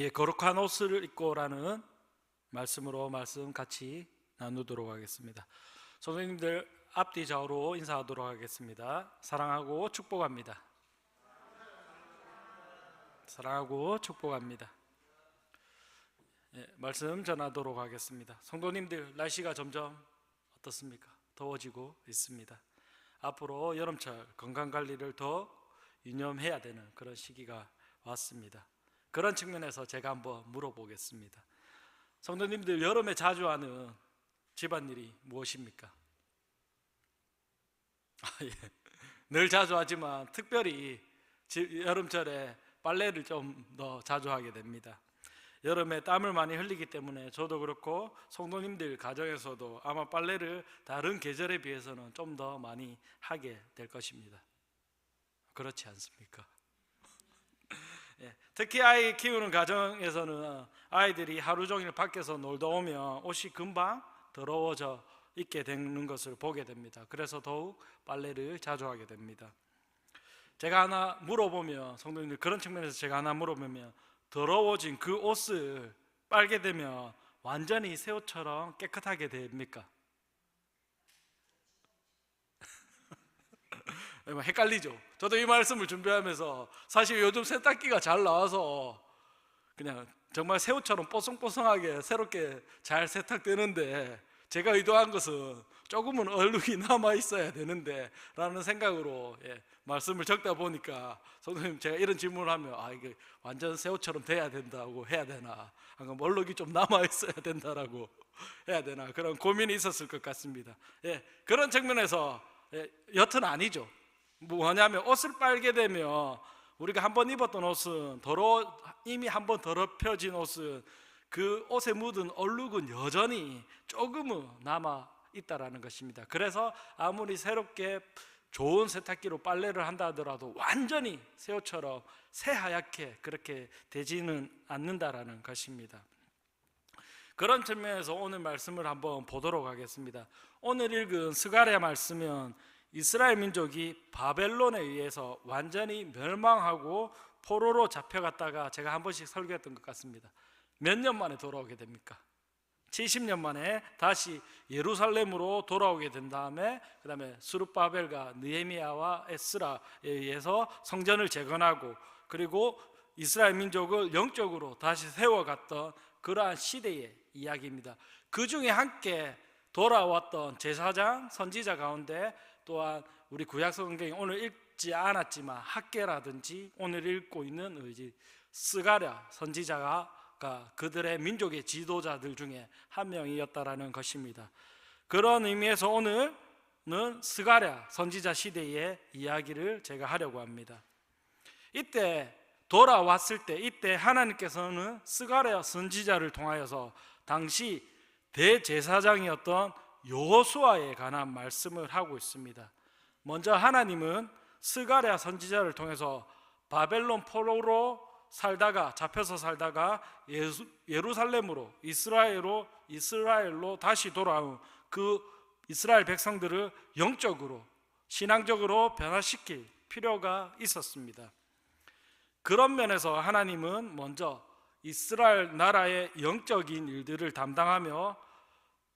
거룩한 옷을 입고라는 말씀으로 말씀 같이 나누도록 하겠습니다. 선생님들 앞뒤 좌우로 인사하도록 하겠습니다. 사랑하고 축복합니다. 사랑하고 축복합니다. 말씀 전하도록 하겠습니다. 성도님들, 날씨가 점점 어떻습니까? 더워지고 있습니다. 앞으로 여름철 건강관리를 더 유념해야 되는 그런 시기가 왔습니다. 그런 측면에서 제가 한번 물어보겠습니다. 성도님들, 여름에 자주 하는 집안일이 무엇입니까? 늘 자주 하지만 특별히 여름철에 빨래를 좀 더 자주 하게 됩니다. 여름에 땀을 많이 흘리기 때문에 저도 그렇고 성도님들 가정에서도 아마 빨래를 다른 계절에 비해서는 좀 더 많이 하게 될 것입니다. 그렇지 않습니까? 특히 아이 키우는 가정에서는 아이들이 하루 종일 밖에서 놀다 오면 옷이 금방 더러워져 있게 되는 것을 보게 됩니다. 그래서 더욱 빨래를 자주 하게 됩니다. 제가 하나 물어보면, 성도님들, 그런 측면에서 제가 하나 물어보면, 더러워진 그 옷을 빨게 되면 완전히 새 옷처럼 깨끗하게 됩니까? 헷갈리죠? 저도 이 말씀을 준비하면서 사실 요즘 세탁기가 잘 나와서 그냥 정말 새 옷처럼 뽀송뽀송하게 새롭게 잘 세탁되는데, 제가 의도한 것은 조금은 얼룩이 남아 있어야 되는데 라는 생각으로 말씀을 적다 보니까, 선생님, 제가 이런 질문을 하면 이게 완전 새 옷처럼 돼야 된다고 해야 되나, 얼룩이 좀 남아 있어야 된다라고 해야 되나, 그런 고민이 있었을 것 같습니다. 그런 측면에서 여튼 아니죠. 뭐냐면 옷을 빨게 되면 우리가 한번 입었던 옷은 이미 한번 더럽혀진 옷은 그 옷에 묻은 얼룩은 여전히 조금은 남아 있다라는 것입니다. 그래서 아무리 새롭게 좋은 세탁기로 빨래를 한다 하더라도 완전히 새 옷처럼 새하얗게 그렇게 되지는 않는다라는 것입니다. 그런 측면에서 오늘 말씀을 한번 보도록 하겠습니다. 오늘 읽은 스가랴 말씀은 이스라엘 민족이 바벨론에 의해서 완전히 멸망하고 포로로 잡혀갔다가, 제가 한 번씩 설교했던 것 같습니다. 몇 년 만에 돌아오게 됩니까? 70년 만에 다시 예루살렘으로 돌아오게 된 다음에, 그 다음에 스룹바벨과 느헤미야와 에스라에 의해서 성전을 재건하고, 그리고 이스라엘 민족을 영적으로 다시 세워갔던 그러한 시대의 이야기입니다. 그 중에 함께 돌아왔던 제사장, 선지자 가운데 또한 우리 구약 성경에 오늘 읽지 않았지만 학계라든지 오늘 읽고 있는 스가랴 선지자가 그들의 민족의 지도자들 중에 한 명이었다라는 것입니다. 그런 의미에서 오늘은 스가랴 선지자 시대의 이야기를 제가 하려고 합니다. 이때 돌아왔을 때, 이때 하나님께서는 스가랴 선지자를 통하여서 당시 대제사장이었던 여호수아에 관한 말씀을 하고 있습니다. 먼저 하나님은 스가랴 선지자를 통해서 바벨론 포로로 잡혀서 살다가 예루살렘으로 이스라엘로 다시 돌아온 그 이스라엘 백성들을 영적으로 신앙적으로 변화시킬 필요가 있었습니다. 그런 면에서 하나님은 먼저 이스라엘 나라의 영적인 일들을 담당하며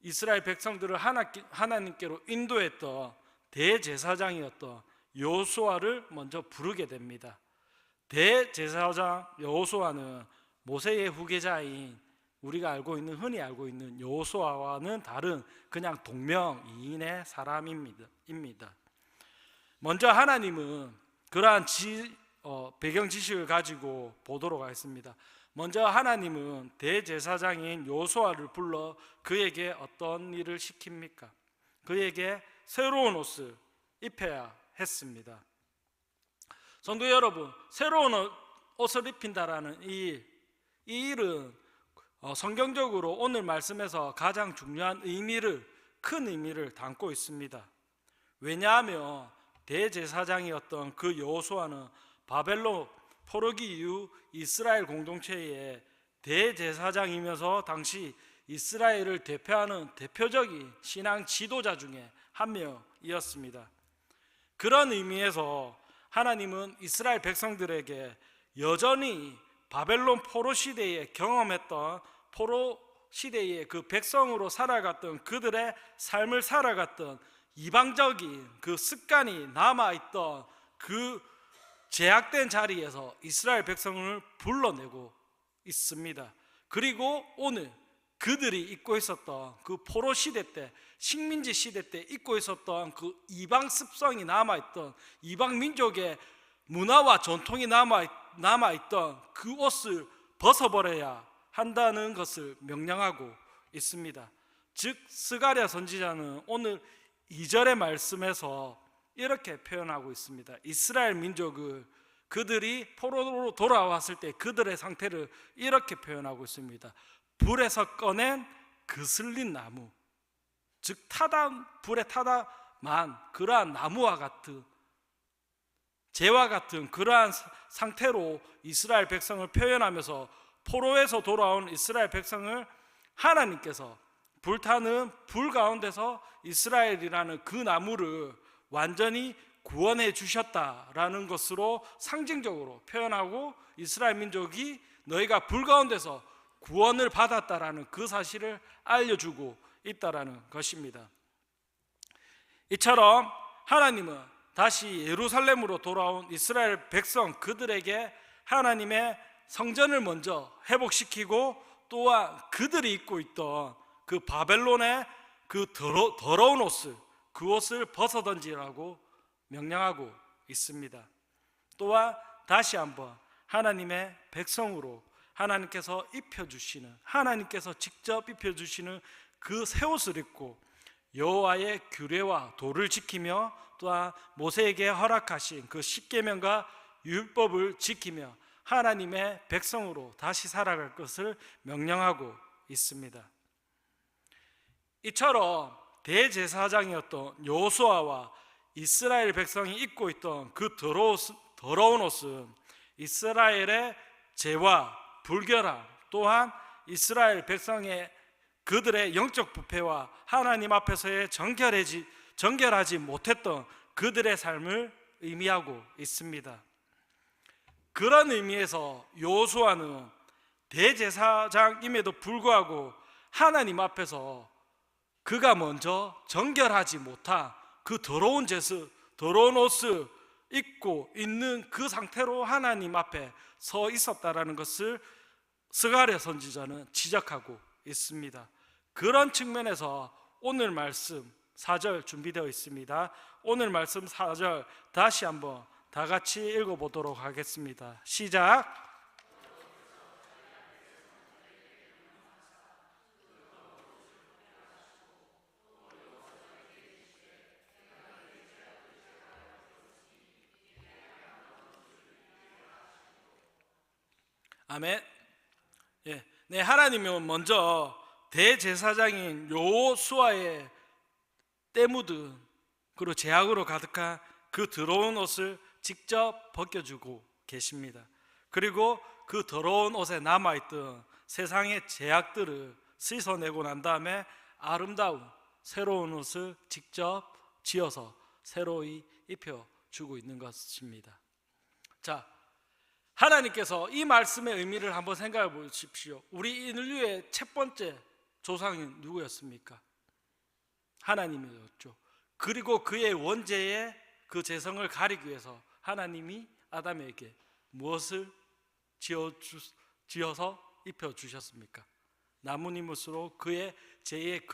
이스라엘 백성들을 하나님께로 인도했던 대제사장이었던 여호수아를 먼저 부르게 됩니다. 대제사장 여호수아는 모세의 후계자인 우리가 흔히 알고 있는 여호수아와는 다른 그냥 동명이인의 사람입니다. 먼저 하나님은 그러한 배경 지식을 가지고 보도록 하겠습니다. 먼저 하나님은 대제사장인 여호수아를 불러 그에게 어떤 일을 시킵니까? 그에게 새로운 옷을 입혀야 했습니다. 성도 여러분, 새로운 옷을 입힌다라는 이 일은 성경적으로 오늘 말씀에서 가장 중요한 큰 의미를 담고 있습니다. 왜냐하면 대제사장이었던 그 여호수아는 바벨론 포로기 이후 이스라엘 공동체의 대제사장이면서 당시 이스라엘을 대표하는 대표적인 신앙 지도자 중에 한 명이었습니다. 그런 의미에서 하나님은 이스라엘 백성들에게 여전히 바벨론 포로 시대에 경험했던 포로 시대의 그 백성으로 살아갔던 그들의 삶을 살아갔던 이방적인 그 습관이 남아있던 그 제약된 자리에서 이스라엘 백성을 불러내고 있습니다. 그리고 오늘 그들이 잊고 있었던 그 포로 시대 때, 식민지 시대 때 잊고 있었던 그 이방 습성이 남아있던, 이방 민족의 문화와 전통이 남아있던 그 옷을 벗어버려야 한다는 것을 명령하고 있습니다. 즉 스가랴 선지자는 오늘 2절의 말씀에서 이렇게 표현하고 있습니다. 이스라엘 민족을, 그들이 포로로 돌아왔을 때 그들의 상태를 이렇게 표현하고 있습니다. 불에서 꺼낸 그슬린 나무, 즉 불에 타다만 그러한 나무와 같은, 재와 같은 그러한 상태로 이스라엘 백성을 표현하면서 포로에서 돌아온 이스라엘 백성을 하나님께서 불타는 불 가운데서 이스라엘이라는 그 나무를 완전히 구원해 주셨다라는 것으로 상징적으로 표현하고, 이스라엘 민족이 너희가 불 가운데서 구원을 받았다라는 그 사실을 알려주고 있다라는 것입니다. 이처럼 하나님은 다시 예루살렘으로 돌아온 이스라엘 백성, 그들에게 하나님의 성전을 먼저 회복시키고, 또한 그들이 입고 있던 그 바벨론의 그 더러운 옷을, 그 옷을 벗어던지라고 명령하고 있습니다. 또한 다시 한번 하나님의 백성으로 하나님께서 입혀주시는, 하나님께서 직접 입혀주시는 그 새 옷을 입고 여호와의 규례와 도를 지키며, 또한 모세에게 허락하신 그 십계명과 율법을 지키며 하나님의 백성으로 다시 살아갈 것을 명령하고 있습니다. 이처럼 대제사장이었던 여호수아와 이스라엘 백성이 입고 있던 그 더러운 옷은 이스라엘의 죄와 불결함, 또한 이스라엘 백성의 그들의 영적 부패와 하나님 앞에서의 정결하지 못했던 그들의 삶을 의미하고 있습니다. 그런 의미에서 여호수아는 대제사장임에도 불구하고 하나님 앞에서 그가 먼저 정결하지 못한 그 더러운 옷을 입고 있는 그 상태로 하나님 앞에 서 있었다라는 것을 스가랴 선지자는 지적하고 있습니다. 그런 측면에서 오늘 말씀 4절 준비되어 있습니다. 오늘 말씀 4절 다시 한번 다 같이 읽어보도록 하겠습니다. 시작. 아멘. 네, 하나님은 먼저 대제사장인 여호수아의 때 묻은, 그리고 죄악으로 가득한 그 더러운 옷을 직접 벗겨주고 계십니다. 그리고 그 더러운 옷에 남아있던 세상의 죄악들을 씻어내고 난 다음에 아름다운 새로운 옷을 직접 지어서 새로이 입혀주고 있는 것입니다. 자, 하나님께서 이 말씀의 의미를 한번 생각해 보십시오. 우리 인류의 첫 번째 조상이 누구였습니까? 하나님이었죠. 그리고 그의 원죄의 그 재성을 가리기 위해서 하나님이 아담에게 무엇을 지어서 입혀주셨습니까? 나뭇잎으로 그의 죄의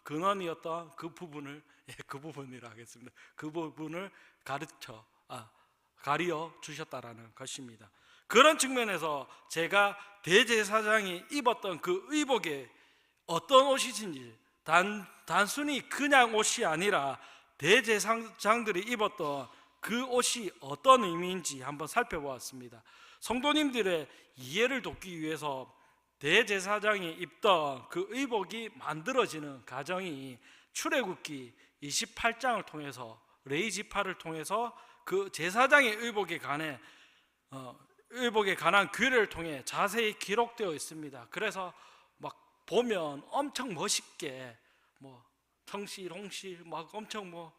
근원이었던 그 부분을, 그 부분이라 하겠습니다. 그 부분을 가리어 주셨다라는 것입니다. 그런 측면에서 제가 대제사장이 입었던 그 의복에 어떤 옷이든지 단순히 그냥 옷이 아니라 대제사장들이 입었던 그 옷이 어떤 의미인지 한번 살펴보았습니다. 성도님들의 이해를 돕기 위해서 대제사장이 입던 그 의복이 만들어지는 과정이 출애굽기 28장을 통해서, 레위지파를 통해서 그 제사장의 의복에 관한 규례를 통해 자세히 기록되어 있습니다. 그래서 막 보면 엄청 멋있게 청실홍실 엄청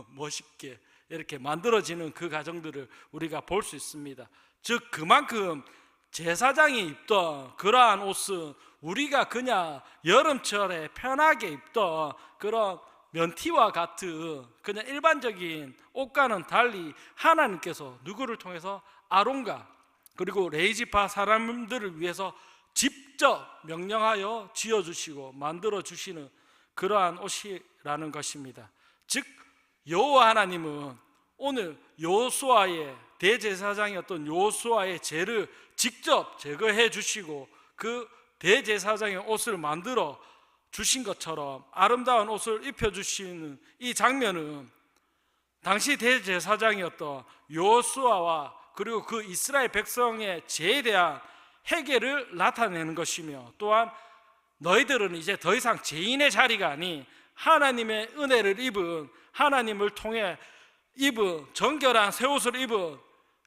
멋있게 이렇게 만들어지는 그 과정들을 우리가 볼 수 있습니다. 즉 그만큼 제사장이 입던 그러한 옷은 우리가 그냥 여름철에 편하게 입던 그런 면티와 같은 그냥 일반적인 옷과는 달리 하나님께서 누구를 통해서 아론과 그리고 레위지파 사람들을 위해서 직접 명령하여 지어주시고 만들어주시는 그러한 옷이라는 것입니다. 즉 여호와 하나님은 오늘 여호수아의 대제사장이었던 여호수아의 죄를 직접 제거해 주시고 그 대제사장의 옷을 만들어 주신 것처럼 아름다운 옷을 입혀주시는 이 장면은 당시 대제사장이었던 여호수아와 그리고 그 이스라엘 백성의 죄에 대한 해결을 나타내는 것이며, 또한 너희들은 이제 더 이상 죄인의 자리가 아닌 하나님의 은혜를 입은, 하나님을 통해 입은 정결한 새 옷을 입은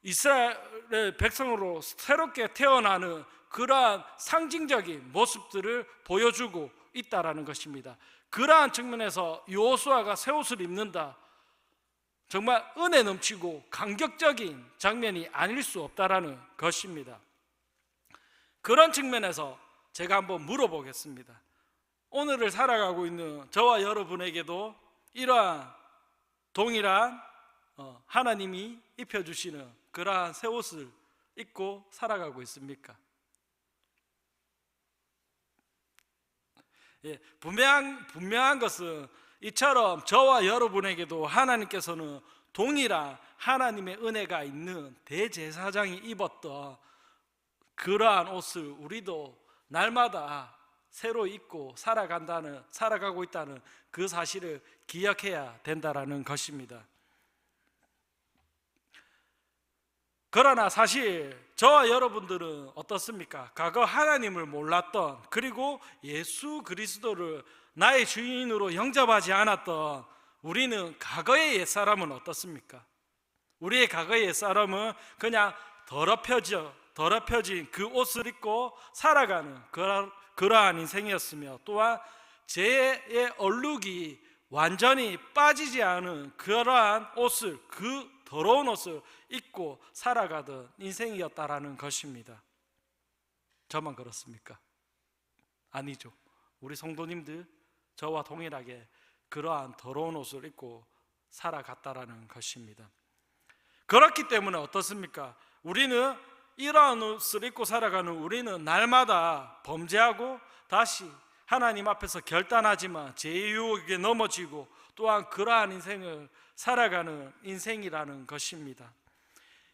이스라엘 백성으로 새롭게 태어나는 그러한 상징적인 모습들을 보여주고 있다라는 것입니다. 그러한 측면에서 여호수아가 새 옷을 입는다, 정말 은혜 넘치고 감격적인 장면이 아닐 수 없다라는 것입니다. 그런 측면에서 제가 한번 물어보겠습니다. 오늘을 살아가고 있는 저와 여러분에게도 이러한 동일한 하나님이 입혀주시는 그러한 새 옷을 입고 살아가고 있습니까? 분명한 것은 이처럼 저와 여러분에게도 하나님께서는 동일한 하나님의 은혜가 있는 대제사장이 입었던 그러한 옷을 우리도 날마다 새로 입고 살아가고 있다는 그 사실을 기억해야 된다는 것입니다. 그러나 사실 저와 여러분들은 어떻습니까? 과거 하나님을 몰랐던, 그리고 예수 그리스도를 나의 주인으로 영접하지 않았던 우리는 과거의 옛사람은 어떻습니까? 우리의 과거의 옛사람은 그냥 더럽혀진 그 옷을 입고 살아가는 그러한 인생이었으며, 또한 죄의 얼룩이 완전히 빠지지 않은 그러한 옷을, 그 더러운 옷을 입고 살아가던 인생이었다라는 것입니다. 저만 그렇습니까? 아니죠. 우리 성도님들 저와 동일하게 그러한 더러운 옷을 입고 살아갔다라는 것입니다. 그렇기 때문에 어떻습니까? 우리는 이러한 옷을 입고 살아가는 우리는 날마다 범죄하고 다시 하나님 앞에서 결단하지만 죄의 유혹에 넘어지고 또한 그러한 인생을 살아가는 인생이라는 것입니다.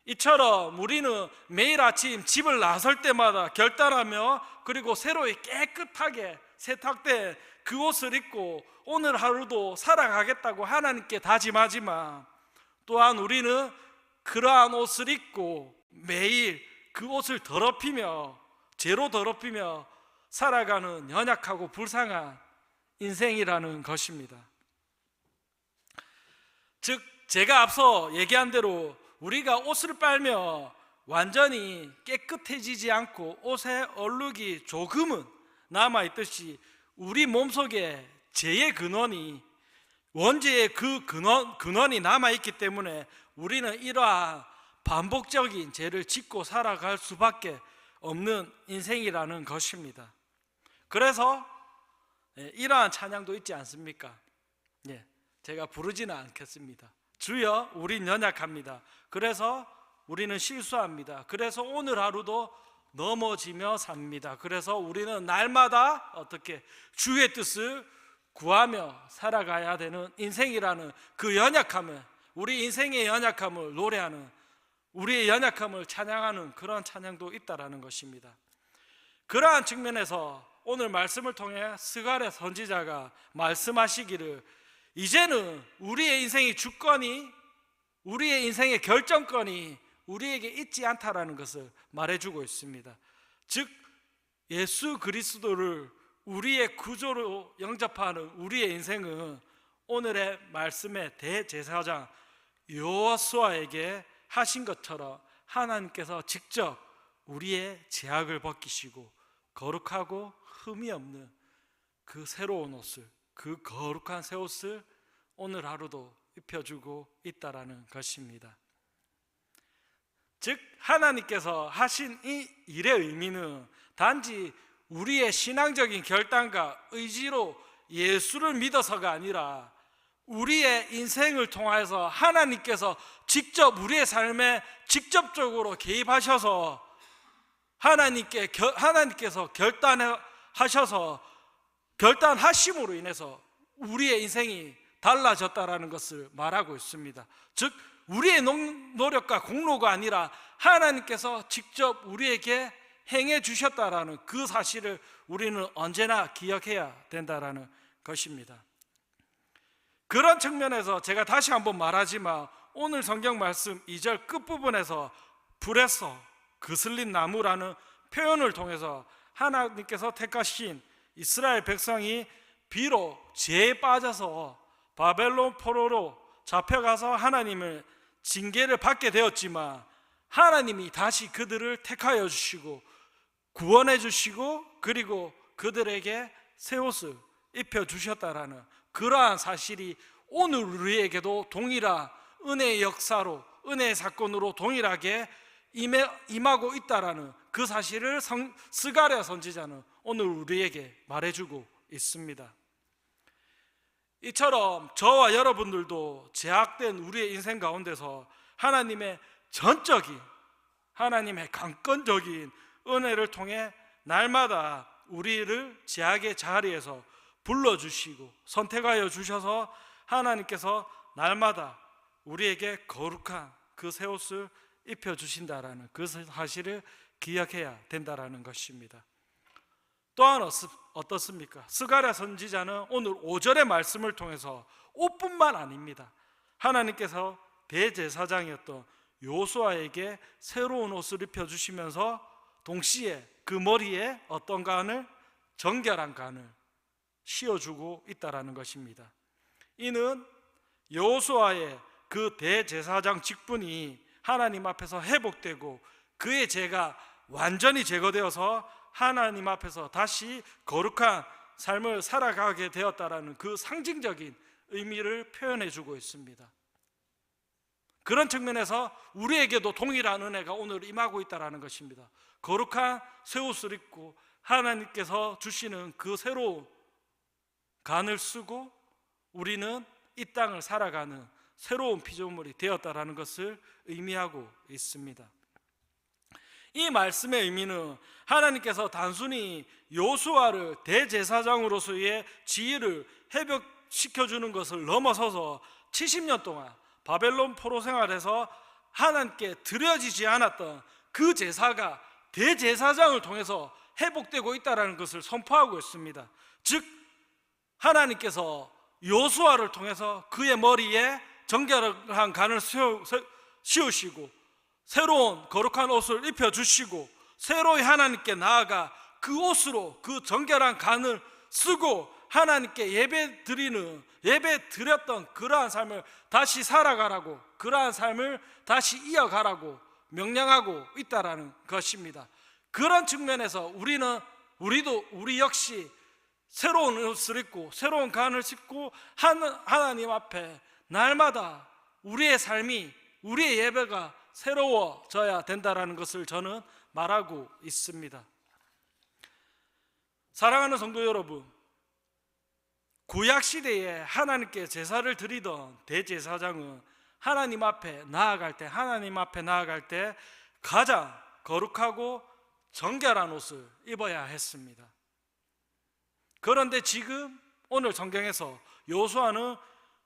이처럼 우리는 매일 아침 집을 나설 때마다 결단하며, 그리고 새로이 깨끗하게 세탁된 그 옷을 입고 오늘 하루도 살아가겠다고 하나님께 다짐하지만, 또한 우리는 그러한 옷을 입고 매일 그 옷을 죄로 더럽히며 살아가는 연약하고 불쌍한 인생이라는 것입니다. 즉 제가 앞서 얘기한 대로 우리가 옷을 빨며 완전히 깨끗해지지 않고 옷에 얼룩이 조금은 남아있듯이 우리 몸속에 죄의 근원이, 원죄의 그 근원이 남아있기 때문에 우리는 이러한 반복적인 죄를 짓고 살아갈 수밖에 없는 인생이라는 것입니다. 그래서 이러한 찬양도 있지 않습니까? 제가 부르지는 않겠습니다. 주여 우린 연약합니다. 그래서 우리는 실수합니다. 그래서 오늘 하루도 넘어지며 삽니다. 그래서 우리는 날마다 어떻게 주의 뜻을 구하며 살아가야 되는 인생이라는 그 연약함을, 우리 인생의 연약함을 노래하는, 우리의 연약함을 찬양하는 그런 찬양도 있다라는 것입니다. 그러한 측면에서 오늘 말씀을 통해 스가랴 선지자가 말씀하시기를, 이제는 우리의 인생의 주권이, 우리의 인생의 결정권이 우리에게 있지 않다라는 것을 말해주고 있습니다. 즉 예수 그리스도를 우리의 구조로 영접하는 우리의 인생은 오늘의 말씀의 대제사장 여호수아에게 하신 것처럼 하나님께서 직접 우리의 죄악을 벗기시고 거룩하고 흠이 없는 그 새로운 옷을, 그 거룩한 새 옷을 오늘 하루도 입혀주고 있다라는 것입니다. 즉 하나님께서 하신 이 일의 의미는 단지 우리의 신앙적인 결단과 의지로 예수를 믿어서가 아니라 우리의 인생을 통해서 하나님께서 직접 우리의 삶에 직접적으로 개입하셔서 하나님께서 결단하심으로 인해서 우리의 인생이 달라졌다라는 것을 말하고 있습니다. 즉 우리의 노력과 공로가 아니라 하나님께서 직접 우리에게 행해 주셨다라는 그 사실을 우리는 언제나 기억해야 된다라는 것입니다. 그런 측면에서 제가 다시 한번 말하지만 오늘 성경 말씀 2절 끝부분에서 불에서 그슬린 나무라는 표현을 통해서 하나님께서 택하신 이스라엘 백성이 비록 죄에 빠져서 바벨론 포로로 잡혀가서 하나님을 징계를 받게 되었지만 하나님이 다시 그들을 택하여 주시고 구원해 주시고 그리고 그들에게 새 옷을 입혀 주셨다라는 그러한 사실이 오늘 우리에게도 동일한 은혜의 역사로 은혜의 사건으로 동일하게 임하고 있다라는 그 사실을 스가랴 선지자는 오늘 우리에게 말해주고 있습니다. 이처럼 저와 여러분들도 제약된 우리의 인생 가운데서 하나님의 전적인 하나님의 강권적인 은혜를 통해 날마다 우리를 제약의 자리에서 불러주시고 선택하여 주셔서 하나님께서 날마다 우리에게 거룩한 그 새 옷을 입혀주신다라는 그 사실을 기억해야 된다라는 것입니다. 또한 어떻습니까? 스가랴 선지자는 오늘 5절의 말씀을 통해서 옷뿐만 아닙니다. 하나님께서 대제사장이었던 요수아에게 새로운 옷을 입혀주시면서 동시에 그 머리에 어떤 간을? 정결한 간을 씌워주고 있다라는 것입니다. 이는 여호수아의 그 대제사장 직분이 하나님 앞에서 회복되고 그의 죄가 완전히 제거되어서 하나님 앞에서 다시 거룩한 삶을 살아가게 되었다라는 그 상징적인 의미를 표현해주고 있습니다. 그런 측면에서 우리에게도 동일한 은혜가 오늘 임하고 있다는 것입니다. 거룩한 새 옷을 입고 하나님께서 주시는 그 새로운 간을 쓰고 우리는 이 땅을 살아가는 새로운 피조물이 되었다라는 것을 의미하고 있습니다. 이 말씀의 의미는 하나님께서 단순히 요수아를 대제사장으로서의 지위를 회복시켜주는 것을 넘어서서 70년 동안 바벨론 포로 생활에서 하나님께 드려지지 않았던 그 제사가 대제사장을 통해서 회복되고 있다는 것을 선포하고 있습니다. 즉 하나님께서 요수아를 통해서 그의 머리에 정결한 간을 씌우시고 새로운 거룩한 옷을 입혀주시고 새로이 하나님께 나아가 그 옷으로 그 정결한 간을 쓰고 하나님께 예배 드렸던 그러한 삶을 다시 살아가라고, 그러한 삶을 다시 이어가라고 명령하고 있다라는 것입니다. 그런 측면에서 우리 역시 새로운 옷을 입고 새로운 간을 싣고 하나님 앞에 날마다 우리의 삶이, 우리의 예배가 새로워져야 된다라는 것을 저는 말하고 있습니다. 사랑하는 성도 여러분, 구약시대에 하나님께 제사를 드리던 대제사장은 하나님 앞에 나아갈 때 가장 거룩하고 정결한 옷을 입어야 했습니다. 그런데 지금 오늘 성경에서 여호수아는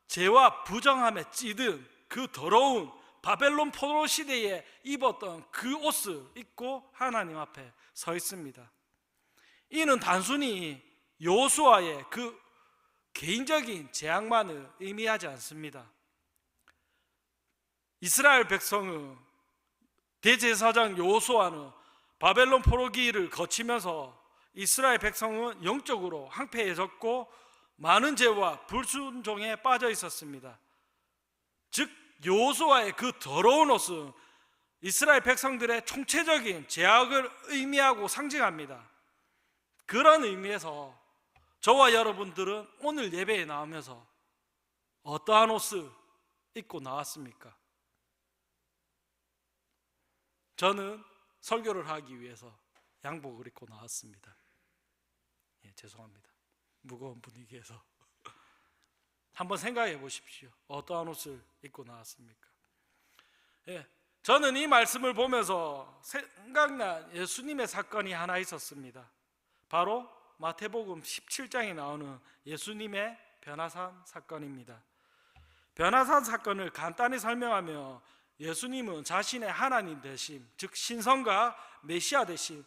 죄와 부정함에 찌든 그 더러운 바벨론 포로 시대에 입었던 그 옷을 입고 하나님 앞에 서 있습니다. 이는 단순히 여호수아의 그 개인적인 재앙만을 의미하지 않습니다. 이스라엘 백성은 대제사장 여호수아는 바벨론 포로기를 거치면서 이스라엘 백성은 영적으로 황폐해졌고 많은 죄와 불순종에 빠져 있었습니다. 즉 여호수아의 그 더러운 옷은 이스라엘 백성들의 총체적인 죄악을 의미하고 상징합니다. 그런 의미에서 저와 여러분들은 오늘 예배에 나오면서 어떠한 옷을 입고 나왔습니까? 저는 설교를 하기 위해서 양복을 입고 나왔습니다. 죄송합니다. 무거운 분위기에서. 한번 생각해 보십시오. 어떠한 옷을 입고 나왔습니까? 저는 이 말씀을 보면서 생각난 예수님의 사건이 하나 있었습니다. 바로 마태복음 17장에 나오는 예수님의 변화산 사건입니다. 변화산 사건을 간단히 설명하며 예수님은 자신의 하나님 되심, 즉 신성과 메시아 되심,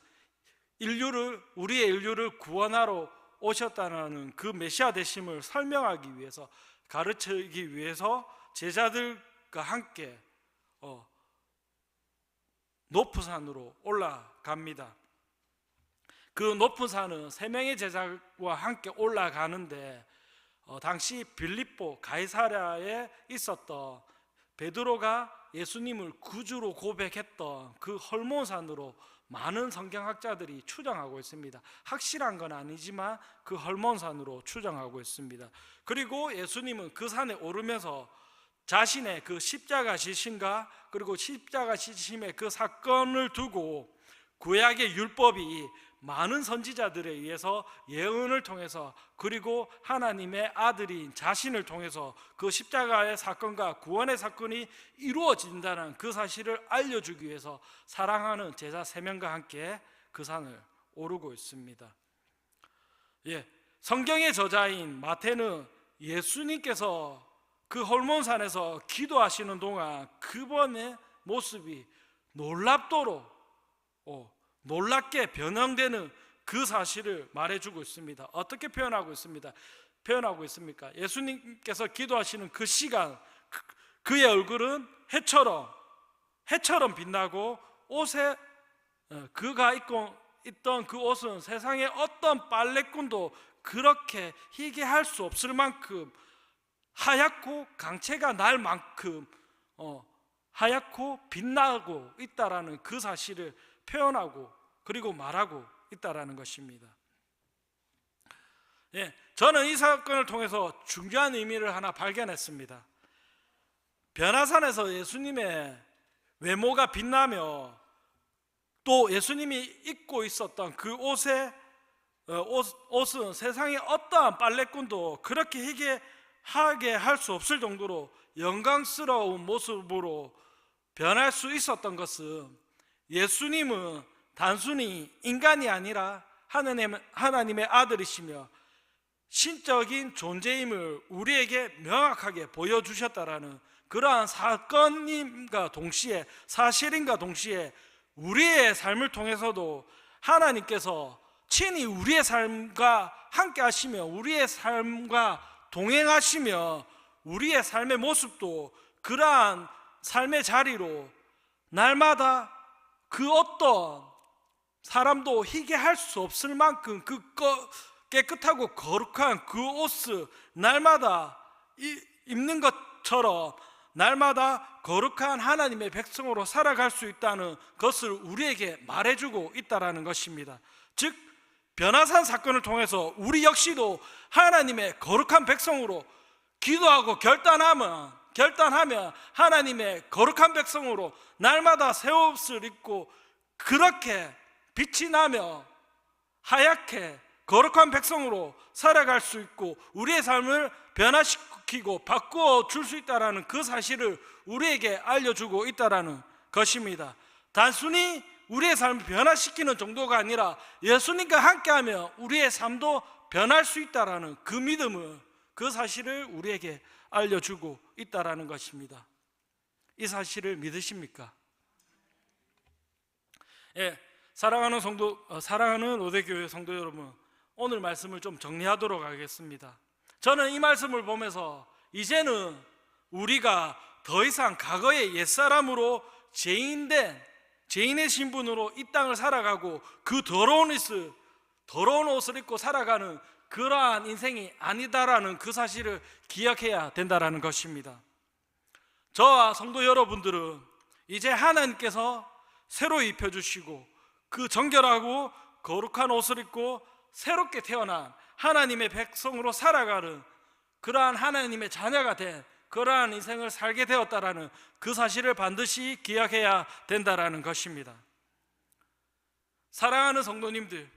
우리의 인류를 구원하러 오셨다는 그 메시아 되심을 설명하기 위해서, 가르치기 위해서 제자들과 함께 높은 산으로 올라갑니다. 그 높은 산은 3명의 제자와 함께 올라가는데 당시 빌립보 가이사랴에 있었던 베드로가 예수님을 구주로 고백했던 그 헐몬산으로 많은 성경학자들이 추정하고 있습니다. 확실한 건 아니지만 그 헐몬산으로 추정하고 있습니다. 그리고 예수님은 그 산에 오르면서 자신의 그 십자가 지심과 그리고 십자가 지심의 그 사건을 두고 구약의 율법이 많은 선지자들에 의해서 예언을 통해서, 그리고 하나님의 아들인 자신을 통해서 그 십자가의 사건과 구원의 사건이 이루어진다는 그 사실을 알려주기 위해서 사랑하는 제자 3명과 함께 그 산을 오르고 있습니다. 성경의 저자인 마태는 예수님께서 그 헐몬산에서 기도하시는 동안 그분의 모습이 놀랍도록 놀랍게 변형되는 그 사실을 말해주고 있습니다. 어떻게 표현하고 있습니까? 예수님께서 기도하시는 그 시간, 그의 얼굴은 해처럼 빛나고, 옷에 그가 입고 있던 그 옷은 세상에 어떤 빨래꾼도 그렇게 희게 할 수 없을 만큼 하얗고 강체가 날 만큼 하얗고 빛나고 있다라는 그 사실을 표현하고 그리고 말하고 있다라는 것입니다. 저는 이 사건을 통해서 중요한 의미를 하나 발견했습니다. 변화산에서 예수님의 외모가 빛나며 또 예수님이 입고 있었던 그 옷은 세상에 어떠한 빨래꾼도 그렇게 희게 하게 할 수 없을 정도로 영광스러운 모습으로 변할 수 있었던 것은, 예수님은 단순히 인간이 아니라 하나님의 아들이시며 신적인 존재임을 우리에게 명확하게 보여주셨다라는 그러한 사건임과 동시에, 사실임과 동시에 우리의 삶을 통해서도 하나님께서 친히 우리의 삶과 함께 하시며 우리의 삶과 동행하시며 우리의 삶의 모습도 그러한 삶의 자리로 날마다 그 어떤 사람도 희게 할 수 없을 만큼 그 깨끗하고 거룩한 그 옷을 날마다 입는 것처럼 날마다 거룩한 하나님의 백성으로 살아갈 수 있다는 것을 우리에게 말해주고 있다는 것입니다. 즉 변화산 사건을 통해서 우리 역시도 하나님의 거룩한 백성으로 기도하고 결단하면 하나님의 거룩한 백성으로 날마다 새 옷을 입고 그렇게 빛이 나며 하얗게 거룩한 백성으로 살아갈 수 있고 우리의 삶을 변화시키고 바꾸어 줄 수 있다는 그 사실을 우리에게 알려주고 있다는 것입니다. 단순히 우리의 삶을 변화시키는 정도가 아니라 예수님과 함께하며 우리의 삶도 변할 수 있다는 그 믿음을, 그 사실을 우리에게 알려주고 있다는 것입니다. 이 사실을 믿으십니까? 사랑하는 오대교회 성도 여러분, 오늘 말씀을 좀 정리하도록 하겠습니다. 저는 이 말씀을 보면서 이제는 우리가 더 이상 과거의 옛사람으로 죄인의 신분으로 이 땅을 살아가고 그 더러운 옷을 입고 살아가는 그러한 인생이 아니다라는 그 사실을 기억해야 된다는 것입니다. 저와 성도 여러분들은 이제 하나님께서 새로 입혀주시고 그 정결하고 거룩한 옷을 입고 새롭게 태어난 하나님의 백성으로 살아가는 그러한 하나님의 자녀가 된 그러한 인생을 살게 되었다라는 그 사실을 반드시 기억해야 된다라는 것입니다. 사랑하는 성도님들,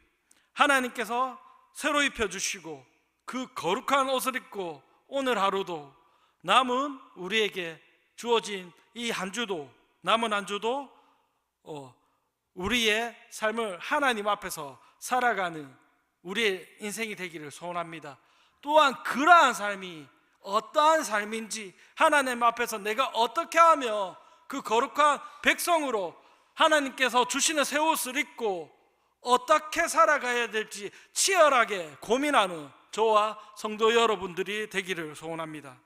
하나님께서 새로 입혀주시고 그 거룩한 옷을 입고 오늘 하루도 남은 우리에게 주어진 이 한 주도, 남은 한 주도 우리의 삶을 하나님 앞에서 살아가는 우리의 인생이 되기를 소원합니다. 또한 그러한 삶이 어떠한 삶인지, 하나님 앞에서 내가 어떻게 하며 그 거룩한 백성으로 하나님께서 주시는 새 옷을 입고 어떻게 살아가야 될지 치열하게 고민하는 저와 성도 여러분들이 되기를 소원합니다.